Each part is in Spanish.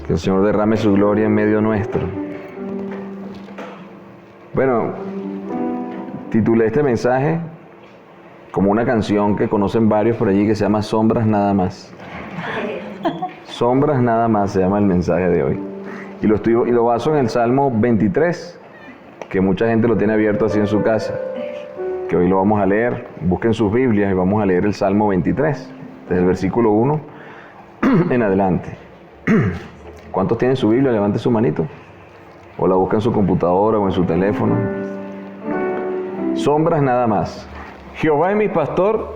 Que el Señor derrame su gloria en medio nuestro. Bueno, titulé este mensaje como una canción que conocen varios por allí que se llama Sombras Nada Más. Sombras Nada Más se llama el mensaje de hoy. Y lo baso en el Salmo 23, que mucha gente lo tiene abierto así en su casa, que hoy lo vamos a leer. Busquen sus Biblias y vamos a leer el Salmo 23, desde el versículo 1 en adelante. ¿Cuántos tienen su Biblia? Levante su manito. O la buscan en su computadora o en su teléfono. Sombras nada más. Jehová es mi pastor,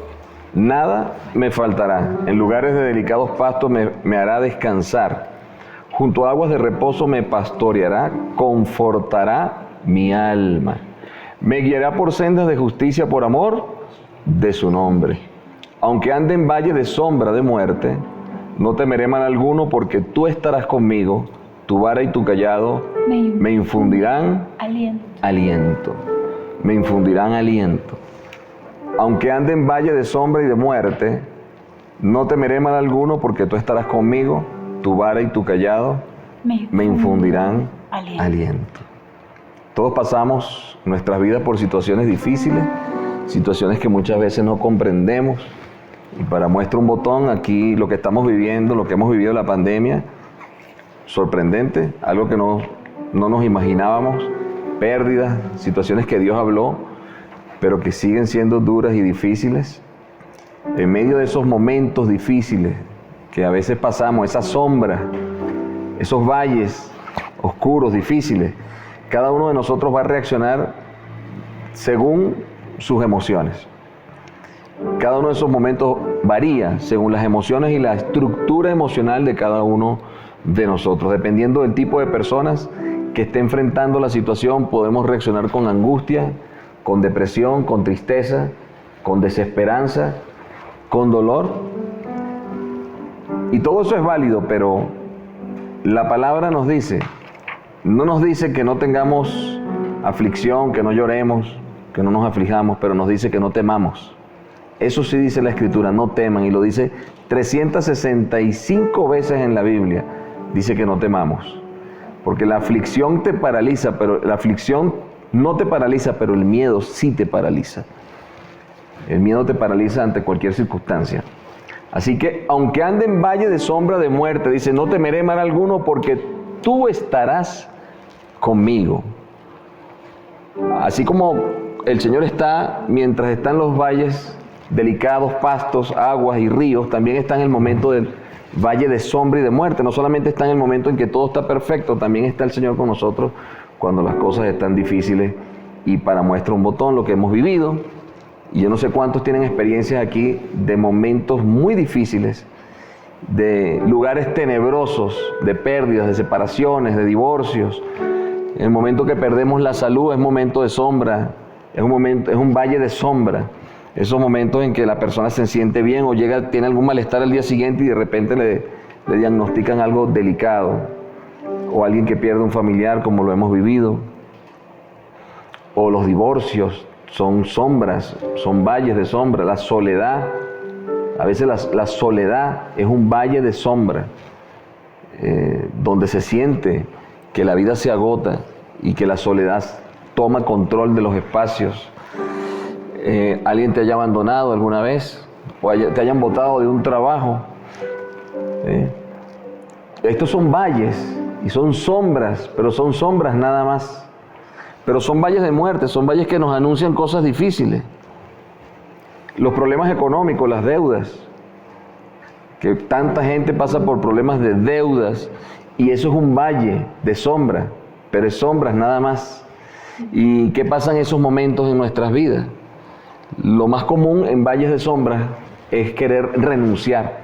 nada me faltará. En lugares de delicados pastos me hará descansar. Junto a aguas de reposo me pastoreará, confortará mi alma. Me guiará por sendas de justicia por amor de su nombre. Aunque ande en valle de sombra de muerte, no temeré mal alguno, porque tú estarás conmigo. Tu vara y tu callado me infundirán aliento. Me infundirán aliento. Aunque ande en valle de sombra y de muerte, no temeré mal alguno, porque tú estarás conmigo. Tu vara y tu callado me infundirán aliento. Todos pasamos nuestras vidas por situaciones difíciles, situaciones que muchas veces no comprendemos. Y para muestra un botón, aquí lo que estamos viviendo, lo que hemos vivido la pandemia, sorprendente, algo que no nos imaginábamos, pérdidas, situaciones que Dios habló, pero que siguen siendo duras y difíciles. En medio de esos momentos difíciles que a veces pasamos, esas sombras, esos valles oscuros, difíciles, cada uno de nosotros va a reaccionar según sus emociones. Cada uno de esos momentos varía según las emociones y la estructura emocional de cada uno de nosotros. Dependiendo del tipo de personas que esté enfrentando la situación, podemos reaccionar con angustia, con depresión, con tristeza, con desesperanza, con dolor. Y todo eso es válido, pero la palabra nos dice, no nos dice que no tengamos aflicción, que no lloremos, que no nos aflijamos, pero nos dice que no temamos. Eso sí dice la Escritura, no teman, y lo dice 365 veces en la Biblia, dice que no temamos. Porque la aflicción te paraliza, pero la aflicción no te paraliza, pero el miedo sí te paraliza. El miedo te paraliza ante cualquier circunstancia. Así que, aunque ande en valle de sombra de muerte, dice, no temeré mal alguno, porque tú estarás conmigo. Así como el Señor está, mientras están los valles delicados, pastos, aguas y ríos, también está en el momento del valle de sombra y de muerte. No solamente está en el momento en que todo está perfecto, también está el Señor con nosotros cuando las cosas están difíciles. Y para muestra un botón lo que hemos vivido, y yo no sé cuántos tienen experiencias aquí de momentos muy difíciles, de lugares tenebrosos, de pérdidas, de separaciones, de divorcios. En el momento que perdemos la salud es momento de sombra, es un valle de sombra. Esos momentos en que la persona se siente bien o tiene algún malestar al día siguiente y de repente le diagnostican algo delicado. O alguien que pierde un familiar, como lo hemos vivido. O los divorcios son sombras, son valles de sombra. La soledad, a veces la soledad es un valle de sombra, donde se siente que la vida se agota y que la soledad toma control de los espacios. Alguien te haya abandonado alguna vez, o te hayan botado de un trabajo. Estos son valles y son sombras, pero son sombras nada más. Pero son valles de muerte, son valles que nos anuncian cosas difíciles. Los problemas económicos, las deudas, que tanta gente pasa por problemas de deudas, y eso es un valle de sombra, pero es sombras nada más. ¿Y qué pasa en esos momentos en nuestras vidas? Lo más común en valles de sombra es querer renunciar,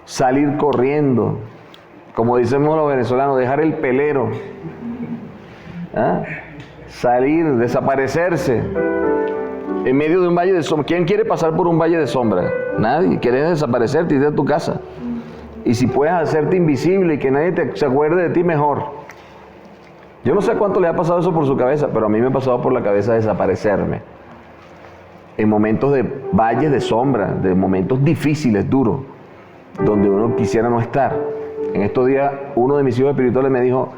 salir corriendo, como decimos los venezolanos, dejar el pelero, salir, desaparecerse en medio de un valle de sombra. ¿Quién quiere pasar por un valle de sombra? Nadie. Quieres desaparecerte y irte a tu casa. Y si puedes hacerte invisible y que nadie se acuerde de ti, mejor. Yo no sé cuánto le ha pasado eso por su cabeza, pero a mí me ha pasado por la cabeza desaparecerme. En momentos de valles de sombra, de momentos difíciles, duros, donde uno quisiera no estar. En estos días, uno de mis hijos espirituales me dijo,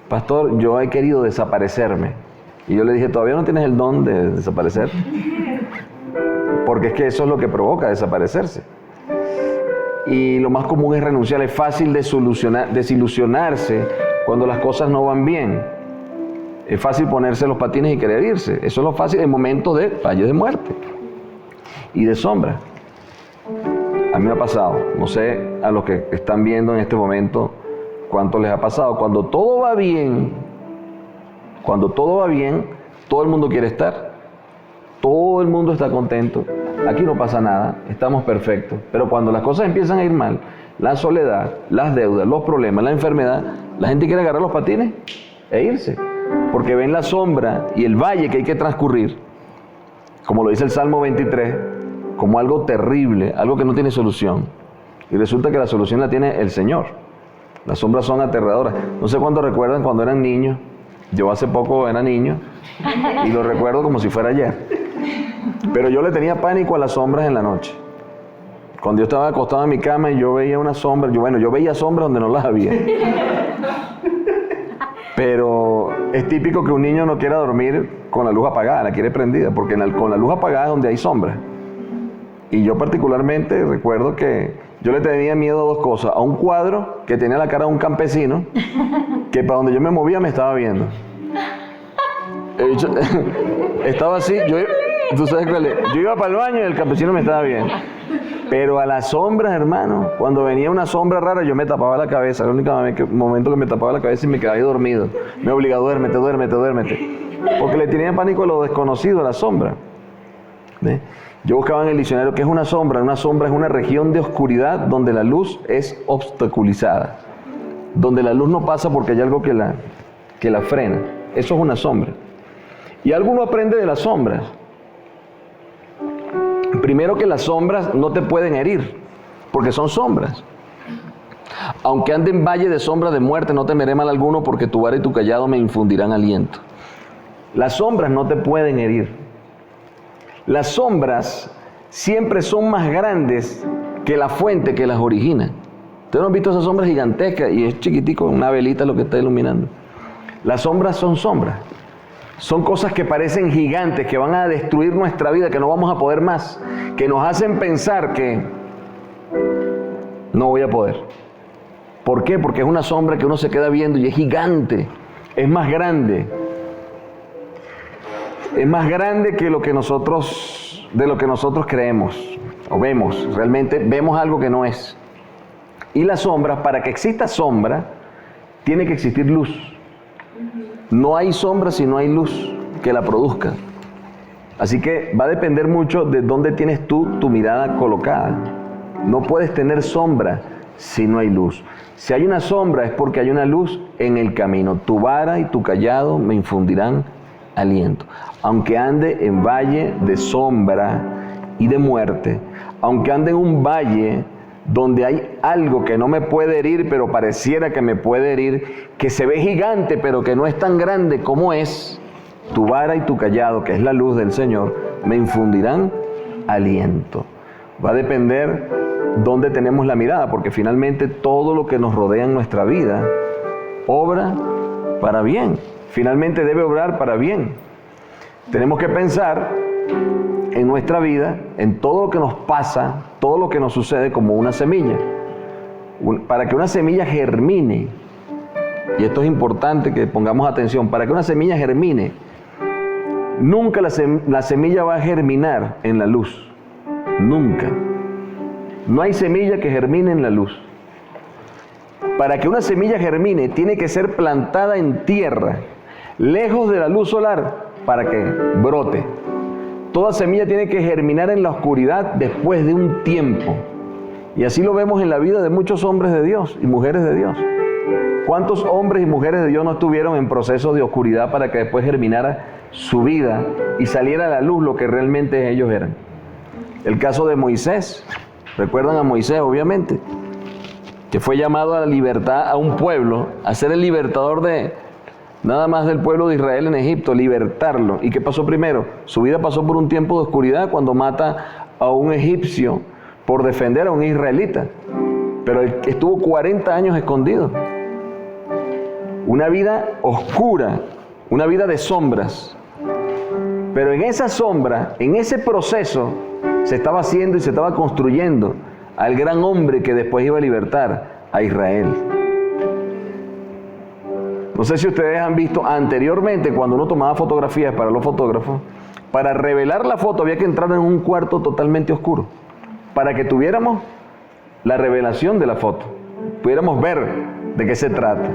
pastor, yo he querido desaparecerme. Y yo le dije, ¿todavía no tienes el don de desaparecer? Porque es que eso es lo que provoca desaparecerse. Y lo más común es renunciar. Es fácil desilusionarse cuando las cosas no van bien. Es fácil ponerse los patines y querer irse. Eso es lo fácil en momentos de valle de muerte y de sombra. A mí me ha pasado. No sé a los que están viendo en este momento cuánto les ha pasado. Cuando todo va bien, todo el mundo quiere estar. Todo el mundo está contento. Aquí no pasa nada, estamos perfectos. Pero cuando las cosas empiezan a ir mal, la soledad, las deudas, los problemas, la enfermedad, la gente quiere agarrar los patines e irse. Porque ven la sombra y el valle que hay que transcurrir, como lo dice el Salmo 23, como algo terrible, algo que no tiene solución. Y resulta que la solución la tiene el Señor. Las sombras son aterradoras. No sé cuántos recuerdan cuando eran niños. Yo hace poco era niño y lo recuerdo como si fuera ayer. Pero yo le tenía pánico a las sombras en la noche. Cuando yo estaba acostado en mi cama y yo veía una sombra, yo veía sombras donde no las había. Pero es típico que un niño no quiera dormir con la luz apagada, la quiere prendida, porque con la luz apagada es donde hay sombra. Y yo particularmente recuerdo que yo le tenía miedo a dos cosas. A un cuadro que tenía la cara de un campesino, que para donde yo me movía me estaba viendo. Estaba así, tú sabes cuál es. Yo iba para el baño y el campesino me estaba viendo. Pero a las sombras, hermano, cuando venía una sombra rara, yo me tapaba la cabeza. Era el único momento que me tapaba la cabeza y me quedaba ahí dormido. Me obligaba, duérmete. Porque le tenía pánico a lo desconocido, a la sombra. ¿Ve? Yo buscaba en el diccionario qué es una sombra. Una sombra es una región de oscuridad donde la luz es obstaculizada. Donde la luz no pasa porque hay algo que la frena. Eso es una sombra. Y alguno aprende de las sombras. Primero, que las sombras no te pueden herir, porque son sombras. Aunque ande en valle de sombra de muerte, no temeré mal alguno, porque tu vara y tu cayado me infundirán aliento. Las sombras no te pueden herir. Las sombras siempre son más grandes que la fuente que las origina. Ustedes no han visto esas sombras gigantescas y es chiquitico, una velita lo que está iluminando. Las sombras son sombras. Son cosas que parecen gigantes, que van a destruir nuestra vida, que no vamos a poder más, que nos hacen pensar que no voy a poder. ¿Por qué? Porque es una sombra que uno se queda viendo y es gigante, es más grande. Es más grande que de lo que nosotros creemos o vemos. Realmente vemos algo que no es. Y las sombras, para que exista sombra, tiene que existir luz. No hay sombra si no hay luz que la produzca. Así que va a depender mucho de dónde tienes tú tu mirada colocada. No puedes tener sombra si no hay luz. Si hay una sombra es porque hay una luz en el camino. Tu vara y tu cayado me infundirán aliento. Aunque ande en valle de sombra y de muerte, aunque ande en un valle donde hay algo que no me puede herir, pero pareciera que me puede herir, que se ve gigante, pero que no es tan grande como es, tu vara y tu cayado, que es la luz del Señor, me infundirán aliento. Va a depender dónde tenemos la mirada, porque finalmente todo lo que nos rodea en nuestra vida obra para bien. Finalmente debe obrar para bien. Tenemos que pensar en nuestra vida, en todo lo que nos pasa, todo lo que nos sucede como una semilla. Para que una semilla germine, y esto es importante que pongamos atención, para que una semilla germine, nunca la semilla va a germinar en la luz. Nunca. No hay semilla que germine en la luz. Para que una semilla germine, tiene que ser plantada en tierra, lejos de la luz solar, para que brote. Toda semilla tiene que germinar en la oscuridad después de un tiempo. Y así lo vemos en la vida de muchos hombres de Dios y mujeres de Dios. ¿Cuántos hombres y mujeres de Dios no estuvieron en procesos de oscuridad para que después germinara su vida y saliera a la luz lo que realmente ellos eran? El caso de Moisés. ¿Recuerdan a Moisés, obviamente? Que fue llamado a la libertad a un pueblo, a ser el libertador de nada más del pueblo de Israel en Egipto, libertarlo. ¿Y qué pasó primero? Su vida pasó por un tiempo de oscuridad cuando mata a un egipcio por defender a un israelita. pero él estuvo 40 años escondido. Una vida oscura, una vida de sombras. Pero en esa sombra, en ese proceso, se estaba haciendo y se estaba construyendo al gran hombre que después iba a libertar a Israel. No sé si ustedes han visto anteriormente, cuando uno tomaba fotografías para los fotógrafos, para revelar la foto había que entrar en un cuarto totalmente oscuro, para que tuviéramos la revelación de la foto, pudiéramos ver de qué se trata.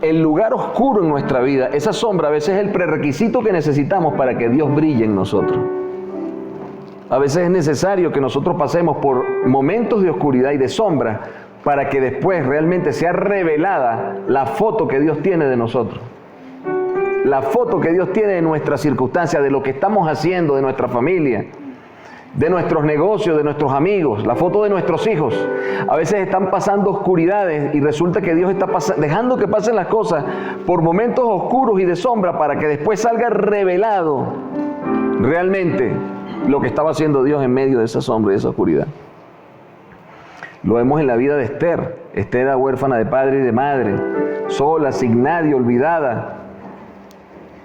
El lugar oscuro en nuestra vida, esa sombra a veces es el prerequisito que necesitamos para que Dios brille en nosotros. A veces es necesario que nosotros pasemos por momentos de oscuridad y de sombra para que después realmente sea revelada la foto que Dios tiene de nosotros. La foto que Dios tiene de nuestras circunstancias, de lo que estamos haciendo, de nuestra familia, de nuestros negocios, de nuestros amigos, la foto de nuestros hijos. A veces están pasando oscuridades y resulta que Dios está dejando que pasen las cosas por momentos oscuros y de sombra para que después salga revelado realmente lo que estaba haciendo Dios en medio de esa sombra y de esa oscuridad. Lo vemos en la vida de Esther. Esther era huérfana de padre y de madre, sola, sin nadie, olvidada.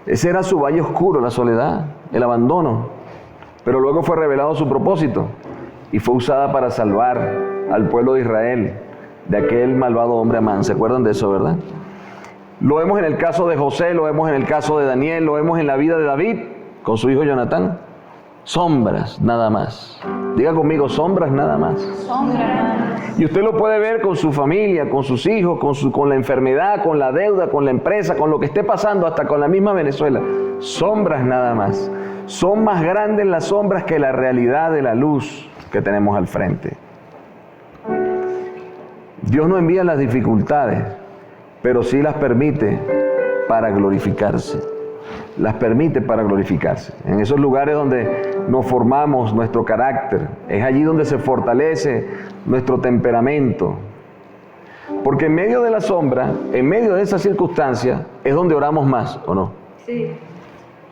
Ese era su valle oscuro, la soledad, el abandono. Pero luego fue revelado su propósito y fue usada para salvar al pueblo de Israel de aquel malvado hombre Amán. ¿Se acuerdan de eso, verdad? Lo vemos en el caso de José, lo vemos en el caso de Daniel, lo vemos en la vida de David con su hijo Jonatán. Sombras nada más. Diga conmigo, sombras nada más. Sombras nada más. Y usted lo puede ver con su familia, con sus hijos, con la enfermedad, con la deuda, con la empresa, con lo que esté pasando, hasta con la misma Venezuela. Sombras nada más. Son más grandes las sombras que la realidad de la luz que tenemos al frente. Dios no envía las dificultades, pero sí las permite para glorificarse. Las permite para glorificarse. En esos lugares donde nos formamos nuestro carácter, es allí donde se fortalece nuestro temperamento. Porque en medio de la sombra, en medio de esa circunstancia, es donde oramos más, ¿o no? Sí.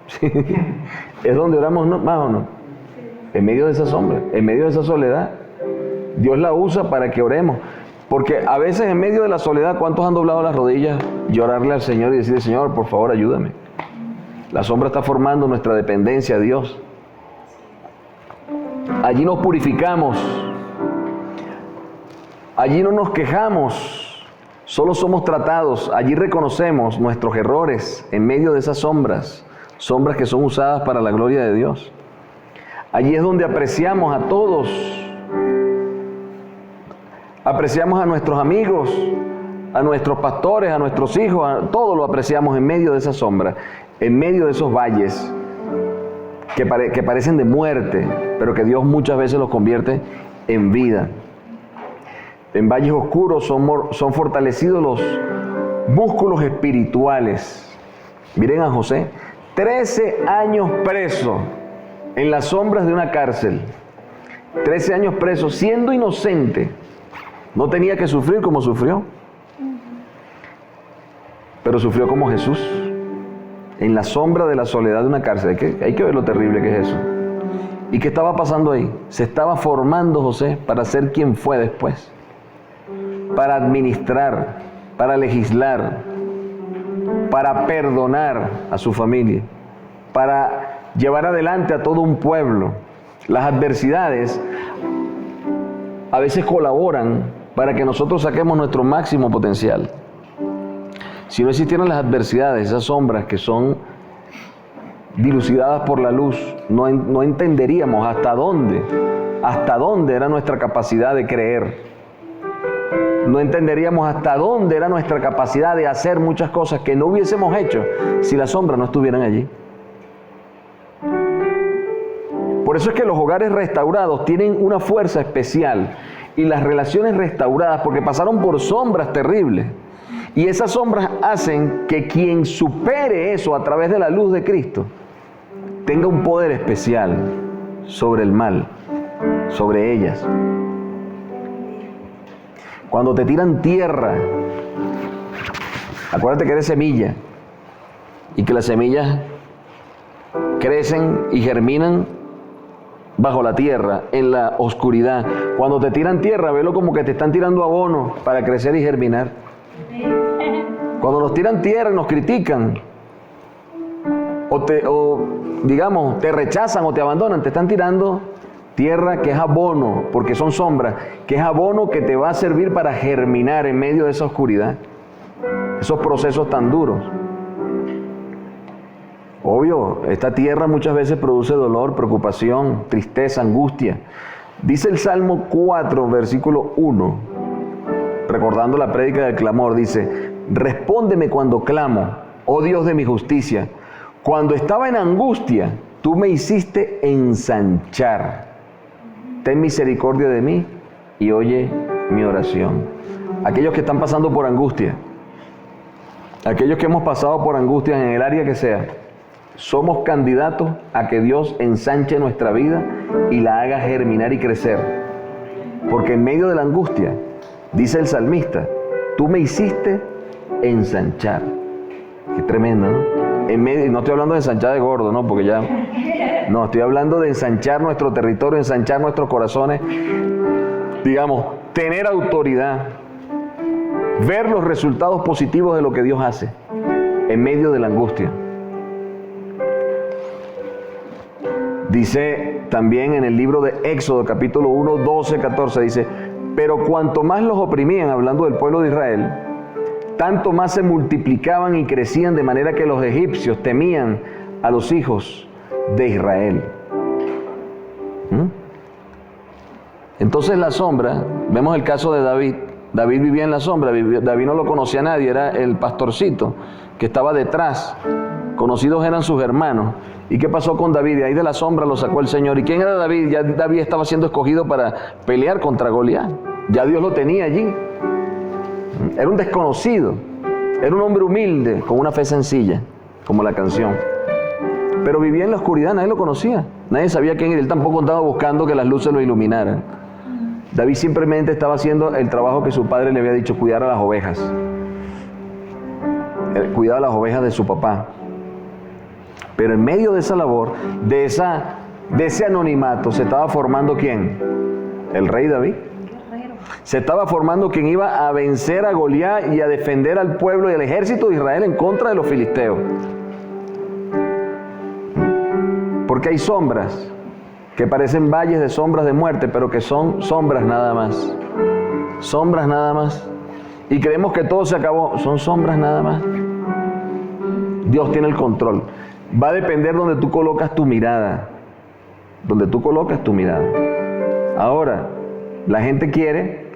Sí. ¿Es donde oramos más o no? Sí. En medio de esa sombra, en medio de esa soledad. Dios la usa para que oremos. Porque a veces en medio de la soledad, ¿cuántos han doblado las rodillas y orarle al Señor y decirle, Señor, por favor, ayúdame? La sombra está formando nuestra dependencia a Dios. Allí nos purificamos. Allí no nos quejamos. Solo somos tratados. Allí reconocemos nuestros errores en medio de esas sombras. Sombras que son usadas para la gloria de Dios. Allí es donde apreciamos a todos. Apreciamos a nuestros amigos, a nuestros pastores, a nuestros hijos, a todo lo apreciamos en medio de esa sombra, en medio de esos valles que parecen de muerte, pero que Dios muchas veces los convierte en vida. En valles oscuros son fortalecidos los músculos espirituales. Miren a José, 13 años preso en las sombras de una cárcel. 13 años preso, siendo inocente. No tenía que sufrir como sufrió, pero sufrió como Jesús, en la sombra de la soledad de una cárcel. Hay que ver lo terrible que es eso. ¿Y qué estaba pasando ahí? Se estaba formando José para ser quien fue después, para administrar, para legislar, para perdonar a su familia, para llevar adelante a todo un pueblo. Las adversidades a veces colaboran para que nosotros saquemos nuestro máximo potencial. Si no existieran las adversidades, esas sombras que son dilucidadas por la luz, no entenderíamos hasta dónde era nuestra capacidad de creer. No entenderíamos hasta dónde era nuestra capacidad de hacer muchas cosas que no hubiésemos hecho si las sombras no estuvieran allí. Por eso es que los hogares restaurados tienen una fuerza especial y las relaciones restauradas, porque pasaron por sombras terribles. Y esas sombras hacen que quien supere eso a través de la luz de Cristo tenga un poder especial sobre el mal, sobre ellas. Cuando te tiran tierra, acuérdate que eres semilla y que las semillas crecen y germinan bajo la tierra, en la oscuridad. Cuando te tiran tierra, velo como que te están tirando abono para crecer y germinar. Cuando nos tiran tierra y nos critican, digamos, te rechazan o te abandonan, te están tirando tierra que es abono, porque son sombras, que es abono que te va a servir para germinar en medio de esa oscuridad, esos procesos tan duros. Obvio, esta tierra muchas veces produce dolor, preocupación, tristeza, angustia. Dice el Salmo 4, versículo 1, recordando la prédica del clamor, dice: respóndeme cuando clamo, oh Dios de mi justicia. Cuando estaba en angustia, tú me hiciste ensanchar. Ten misericordia de mí y oye mi oración. Aquellos que están pasando por angustia, aquellos que hemos pasado por angustia en el área que sea, somos candidatos a que Dios ensanche nuestra vida y la haga germinar y crecer. Porque en medio de la angustia, dice el salmista, tú me hiciste ensanchar. Qué tremendo, ¿no? No estoy hablando de ensanchar de gordo, ¿no? Porque ya... No, estoy hablando de ensanchar nuestro territorio, ensanchar nuestros corazones. Digamos, tener autoridad. Ver los resultados positivos de lo que Dios hace en medio de la angustia. Dice también en el libro de Éxodo, capítulo 1, 12, 14, dice: pero cuanto más los oprimían, hablando del pueblo de Israel, tanto más se multiplicaban y crecían, de manera que los egipcios temían a los hijos de Israel. Entonces la sombra, vemos el caso de David. David vivía en la sombra, David no lo conocía a nadie, era el pastorcito que estaba detrás. Conocidos eran sus hermanos. ¿Y qué pasó con David? De ahí de la sombra lo sacó el Señor. ¿Y quién era David? Ya David estaba siendo escogido para pelear contra Goliat. Ya Dios lo tenía allí. Era un desconocido. Era un hombre humilde, con una fe sencilla, como la canción. Pero vivía en la oscuridad, nadie lo conocía. Nadie sabía quién era. Él tampoco estaba buscando que las luces lo iluminaran. David simplemente estaba haciendo el trabajo que su padre le había dicho: cuidar a las ovejas. Cuidar a las ovejas de su papá. Pero en medio de esa labor, de ese anonimato, se estaba formando ¿quién? El rey David. Se estaba formando quien iba a vencer a Goliat y a defender al pueblo y al ejército de Israel en contra de los filisteos. Porque hay sombras que parecen valles de sombras de muerte, pero que son sombras nada más. Sombras nada más. Y creemos que todo se acabó. Son sombras nada más. Dios tiene el control. Va a depender donde tú colocas tu mirada. Donde tú colocas tu mirada. Ahora, la gente quiere,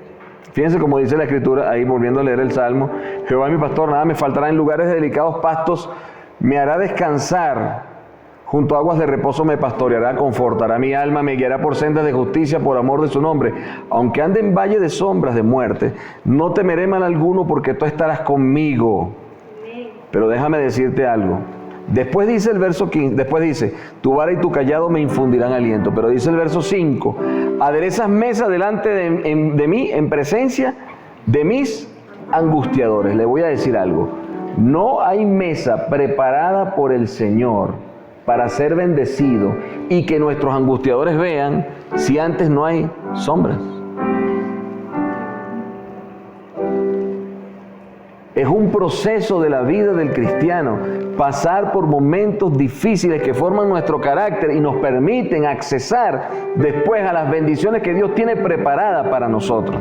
fíjense como dice la Escritura, ahí volviendo a leer el Salmo: Jehová es mi pastor, nada me faltará, en lugares de delicados pastos me hará descansar, junto a aguas de reposo me pastoreará, confortará mi alma, me guiará por sendas de justicia por amor de su nombre. Aunque ande en valle de sombras de muerte, no temeré mal alguno, porque tú estarás conmigo. Pero déjame decirte algo. Después dice el verso 15, después dice: tu vara y tu callado me infundirán aliento. Pero dice el verso 5: aderezas mesa delante de mí, en presencia de mis angustiadores. Le voy a decir algo: no hay mesa preparada por el Señor para ser bendecido y que nuestros angustiadores vean si antes no hay sombras. Es un proceso de la vida del cristiano, pasar por momentos difíciles que forman nuestro carácter y nos permiten accesar después a las bendiciones que Dios tiene preparadas para nosotros.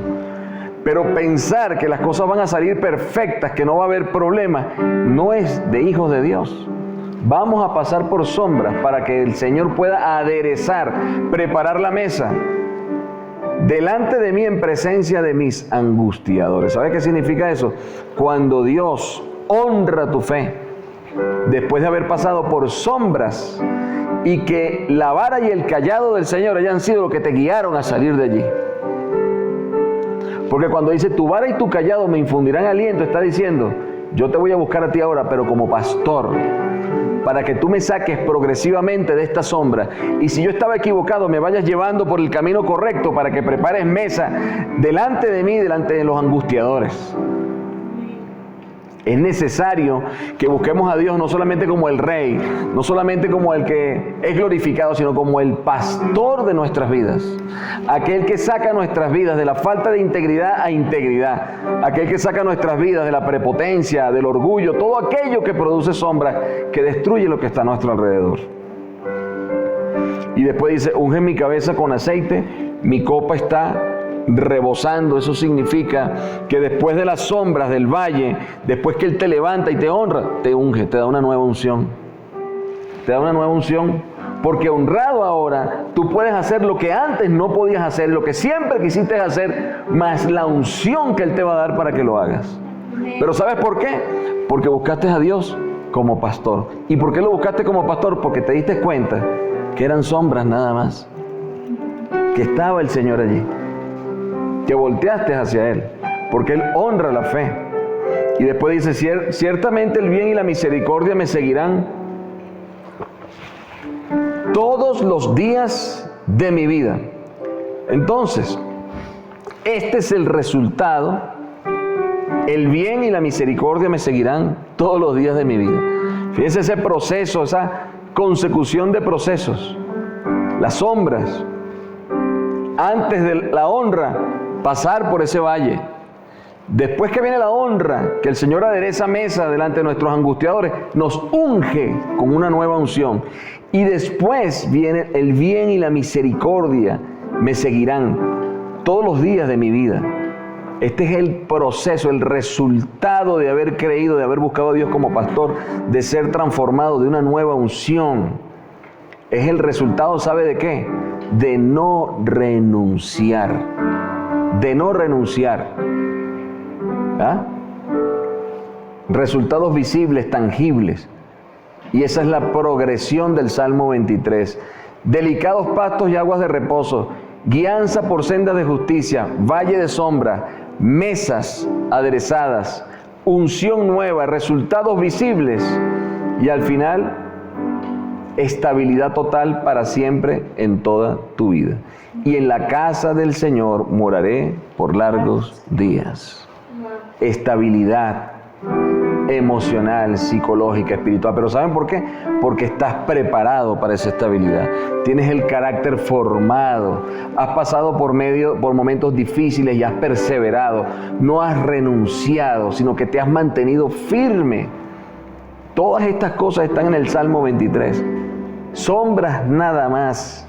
Pero pensar que las cosas van a salir perfectas, que no va a haber problemas, no es de hijos de Dios. Vamos a pasar por sombras para que el Señor pueda aderezar, preparar la mesa delante de mí, en presencia de mis angustiadores. ¿Sabes qué significa eso? Cuando Dios honra tu fe, después de haber pasado por sombras, y que la vara y el callado del Señor hayan sido lo que te guiaron a salir de allí. Porque cuando dice: tu vara y tu callado me infundirán aliento, está diciendo: yo te voy a buscar a ti ahora, pero como pastor, para que tú me saques progresivamente de esta sombra. Y si yo estaba equivocado, me vayas llevando por el camino correcto, para que prepares mesa delante de mí, delante de los angustiadores. Es necesario que busquemos a Dios no solamente como el Rey, no solamente como el que es glorificado, sino como el pastor de nuestras vidas. Aquel que saca nuestras vidas de la falta de integridad a integridad. Aquel que saca nuestras vidas de la prepotencia, del orgullo, todo aquello que produce sombra, que destruye lo que está a nuestro alrededor. Y después dice, unge mi cabeza con aceite, mi copa está rebosando. Eso significa que después de las sombras del valle, después que Él te levanta y te honra, te unge, te da una nueva unción. Te da una nueva unción, porque honrado ahora, tú puedes hacer lo que antes no podías hacer, lo que siempre quisiste hacer, más la unción que Él te va a dar para que lo hagas. Pero ¿sabes por qué? Porque buscaste a Dios como pastor. ¿Y por qué lo buscaste como pastor? Porque te diste cuenta que eran sombras nada más, que estaba el Señor allí, que volteaste hacia Él, porque Él honra la fe. Y después dice, ciertamente el bien y la misericordia me seguirán todos los días de mi vida. Entonces, este es el resultado. El bien y la misericordia me seguirán todos los días de mi vida. Fíjense ese proceso, esa consecución de procesos. Las sombras, antes de la honra, pasar por ese valle. Después que viene la honra, que el Señor adereza mesa delante de nuestros angustiadores, nos unge con una nueva unción. Y después viene el bien y la misericordia, me seguirán todos los días de mi vida. Este es el proceso, el resultado de haber creído, de haber buscado a Dios como pastor, de ser transformado, de una nueva unción. Es el resultado, ¿sabe de qué? De no renunciar. De no renunciar. ¿Ah? Resultados visibles, tangibles. Y esa es la progresión del Salmo 23. Delicados pastos y aguas de reposo, guianza por sendas de justicia, valle de sombra, mesas aderezadas, unción nueva, resultados visibles y al final estabilidad total para siempre en toda tu vida. Y en la casa del Señor moraré por largos días. Estabilidad emocional, psicológica, espiritual. Pero ¿saben por qué? Porque estás preparado para esa estabilidad. Tienes el carácter formado. Has pasado por momentos difíciles y has perseverado. No has renunciado, sino que te has mantenido firme. Todas estas cosas están en el Salmo 23. Sombras nada más.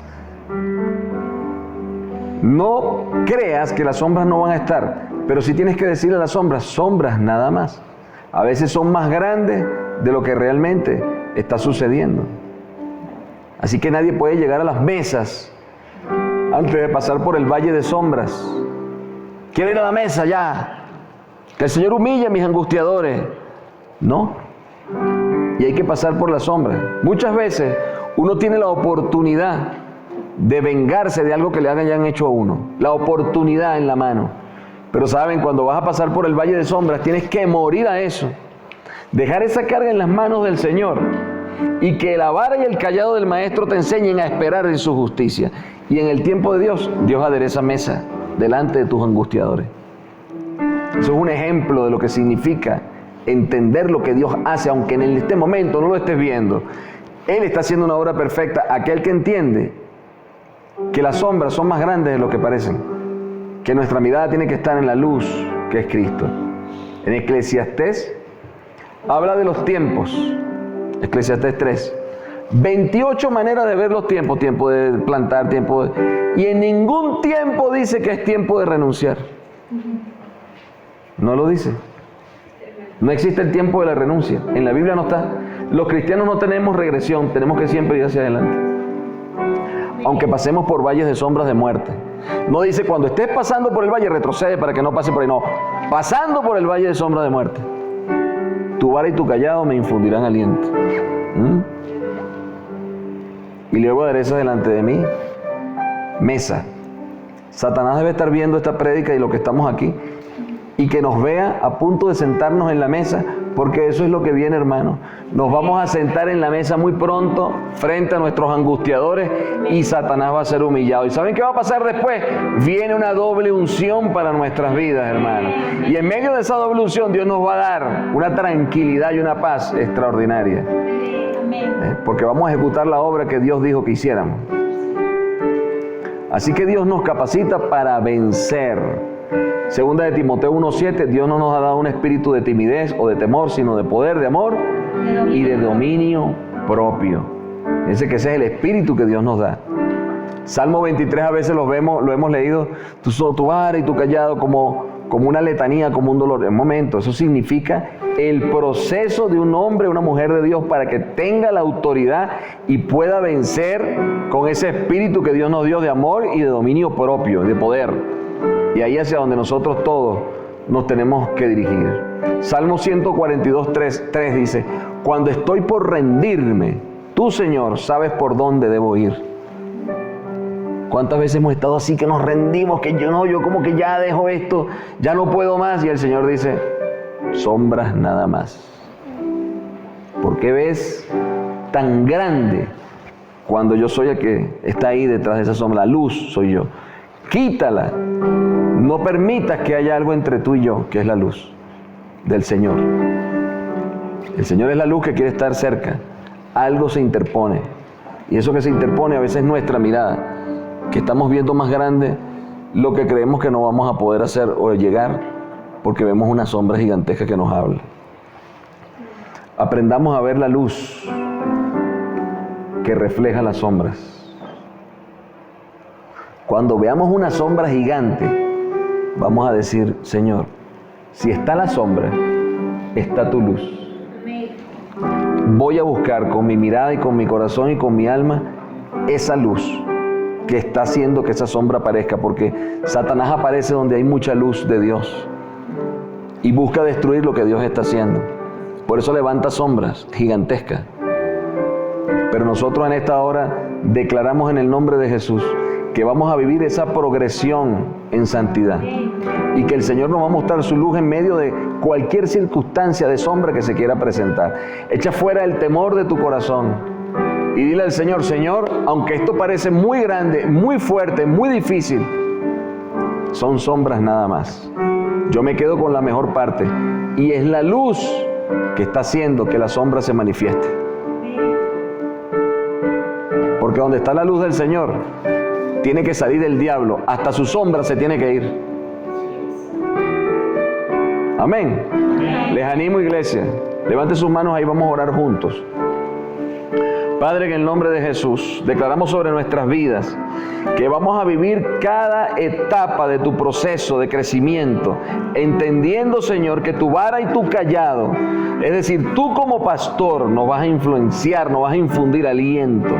No creas que las sombras no van a estar, pero sí tienes que decirle a las sombras nada más. A veces son más grandes de lo que realmente está sucediendo. Así que nadie puede llegar a las mesas antes de pasar por el valle de sombras. Quiero ir a la mesa ya. Que el Señor humille a mis angustiadores. No. Y hay que pasar por la sombra. Muchas veces uno tiene la oportunidad de vengarse de algo que le hayan hecho a uno. La oportunidad en la mano. Pero saben, cuando vas a pasar por el valle de sombras, tienes que morir a eso. Dejar esa carga en las manos del Señor. Y que la vara y el callado del Maestro te enseñen a esperar en su justicia. Y en el tiempo de Dios, Dios adereza mesa delante de tus angustiadores. Eso es un ejemplo de lo que significa entender lo que Dios hace, aunque en este momento no lo estés viendo. Él está haciendo una obra perfecta. Aquel que entiende que las sombras son más grandes de lo que parecen. Que nuestra mirada tiene que estar en la luz, que es Cristo. En Eclesiastés habla de los tiempos. Eclesiastés 3. 28 maneras de ver los tiempos. Tiempo de plantar, tiempo de... Y en ningún tiempo dice que es tiempo de renunciar. No lo dice. No existe el tiempo de la renuncia. En la Biblia no está. Los cristianos no tenemos regresión. Tenemos que siempre ir hacia adelante. Aunque pasemos por valles de sombras de muerte. No dice cuando estés pasando por el valle retrocede para que no pase por ahí. No, pasando por el valle de sombra de muerte. Tu vara y tu callado me infundirán aliento. Y luego aderezas delante de mí mesa. Satanás debe estar viendo esta prédica y lo que estamos aquí. Y que nos vea a punto de sentarnos en la mesa porque eso es lo que viene, hermano. Nos vamos a sentar en la mesa muy pronto frente a nuestros angustiadores y Satanás va a ser humillado. ¿Y saben qué va a pasar después? Viene una doble unción para nuestras vidas, hermano. Y en medio de esa doble unción Dios nos va a dar una tranquilidad y una paz extraordinaria. Porque vamos a ejecutar la obra que Dios dijo que hiciéramos. Así que Dios nos capacita para vencer. Segunda de Timoteo 1:7, Dios no nos ha dado un espíritu de timidez o de temor, sino de poder, de amor y de dominio propio. Ese es el espíritu que Dios nos da. Salmo 23 a veces lo hemos leído, tu vara y tu callado como una letanía, como un dolor. En un momento, eso significa el proceso de un hombre o una mujer de Dios para que tenga la autoridad y pueda vencer con ese espíritu que Dios nos dio de amor y de dominio propio, de poder. Y ahí hacia donde nosotros todos nos tenemos que dirigir. Salmo 142:3 dice, cuando estoy por rendirme, tú, Señor, sabes por dónde debo ir. ¿Cuántas veces hemos estado así que nos rendimos, que yo como que ya dejo esto, ya no puedo más? Y el Señor dice, sombras nada más. ¿Por qué ves tan grande cuando yo soy el que está ahí detrás de esa sombra? La luz soy yo. Quítala. No permitas que haya algo entre tú y yo, que es la luz del Señor. El Señor es la luz que quiere estar cerca. Algo se interpone. Y eso que se interpone a veces es nuestra mirada, que estamos viendo más grande lo que creemos que no vamos a poder hacer o llegar, porque vemos una sombra gigantesca que nos habla. Aprendamos a ver la luz que refleja las sombras. Cuando veamos una sombra gigante, vamos a decir, Señor, si está la sombra, está tu luz. Voy a buscar con mi mirada y con mi corazón y con mi alma esa luz que está haciendo que esa sombra aparezca, porque Satanás aparece donde hay mucha luz de Dios y busca destruir lo que Dios está haciendo. Por eso levanta sombras gigantescas. Pero nosotros en esta hora declaramos en el nombre de Jesús que vamos a vivir esa progresión en santidad y que el Señor nos va a mostrar su luz en medio de cualquier circunstancia de sombra que se quiera presentar. Echa fuera el temor de tu corazón y dile al Señor, Señor, aunque esto parece muy grande, muy fuerte, muy difícil, son sombras nada más. Yo me quedo con la mejor parte y es la luz que está haciendo que la sombra se manifieste. Porque donde está la luz del Señor, tiene que salir el diablo, hasta su sombra se tiene que ir. Amén. Les animo, iglesia. Levante sus manos, ahí vamos a orar juntos. Padre, en el nombre de Jesús, declaramos sobre nuestras vidas que vamos a vivir cada etapa de tu proceso de crecimiento, entendiendo, Señor, que tu vara y tu callado, es decir, tú como pastor nos vas a influenciar, nos vas a infundir aliento,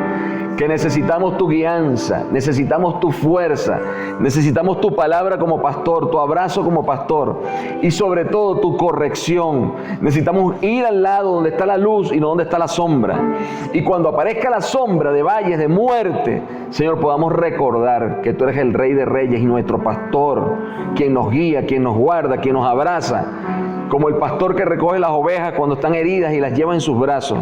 que necesitamos tu guianza, necesitamos tu fuerza, necesitamos tu palabra como pastor, tu abrazo como pastor y sobre todo tu corrección. Necesitamos ir al lado donde está la luz y no donde está la sombra. Y cuando aparezca la sombra de valles de muerte, Señor, podamos recordar que tú eres el Rey de Reyes y nuestro pastor, quien nos guía, quien nos guarda, quien nos abraza, como el pastor que recoge las ovejas cuando están heridas y las lleva en sus brazos.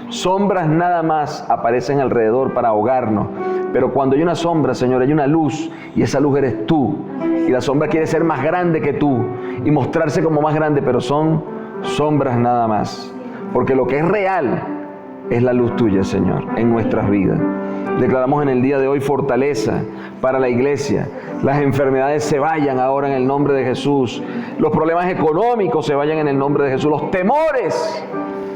Sombras nada más aparecen alrededor para ahogarnos, pero cuando hay una sombra, Señor, hay una luz y esa luz eres tú. Y la sombra quiere ser más grande que tú y mostrarse como más grande, pero son sombras nada más. Porque lo que es real es la luz tuya, Señor, en nuestras vidas. Declaramos en el día de hoy fortaleza para la iglesia. Las enfermedades se vayan ahora en el nombre de Jesús. Los problemas económicos se vayan en el nombre de Jesús. Los temores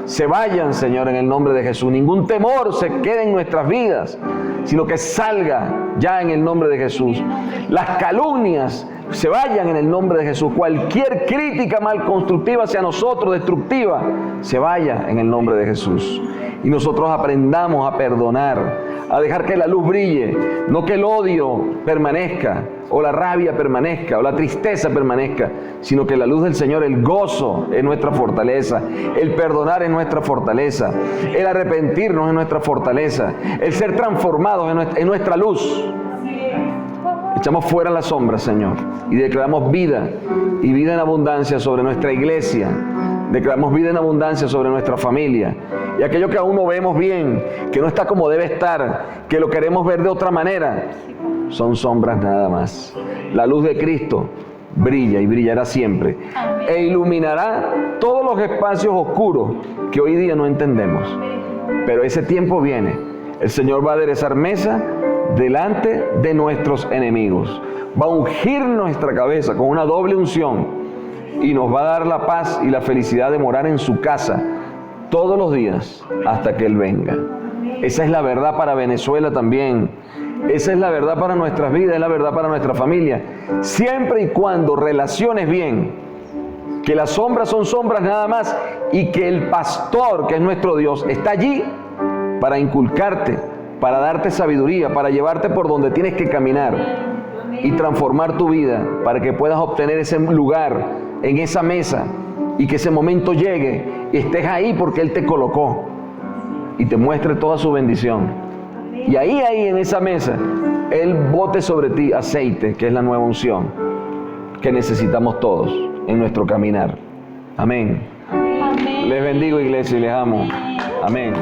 se vayan, Señor, en el nombre de Jesús. Ningún temor se quede en nuestras vidas, sino que salga ya en el nombre de Jesús. Las calumnias se vayan en el nombre de Jesús. Cualquier crítica mal constructiva hacia nosotros, destructiva, se vaya en el nombre de Jesús. Y nosotros aprendamos a perdonar, a dejar que la luz brille, no que el odio permanezca, o la rabia permanezca, o la tristeza permanezca, sino que la luz del Señor, el gozo es nuestra fortaleza, el perdonar es nuestra fortaleza, el arrepentirnos es nuestra fortaleza, el ser transformados es nuestra luz. Echamos fuera la sombra, Señor, y declaramos vida y vida en abundancia sobre nuestra iglesia, Declaramos vida en abundancia sobre nuestra familia. Y aquello que aún no vemos bien, que no está como debe estar, que lo queremos ver de otra manera, son sombras nada más. La luz de Cristo brilla y brillará siempre. E iluminará todos los espacios oscuros que hoy día no entendemos. Pero ese tiempo viene. El Señor va a aderezar mesa delante de nuestros enemigos. Va a ungir nuestra cabeza con una doble unción. Y nos va a dar la paz y la felicidad de morar en su casa todos los días hasta que Él venga. Esa es la verdad para Venezuela también. Esa es la verdad para nuestras vidas, es la verdad para nuestra familia. Siempre y cuando relaciones bien que las sombras son sombras nada más y que el pastor, que es nuestro Dios, está allí para inculcarte, para darte sabiduría, para llevarte por donde tienes que caminar y transformar tu vida para que puedas obtener ese lugar en esa mesa y que ese momento llegue y estés ahí porque Él te colocó y te muestre toda su bendición. Y ahí en esa mesa, Él bote sobre ti aceite, que es la nueva unción que necesitamos todos en nuestro caminar. Amén. Amén. Les bendigo, iglesia, y les amo. Amén.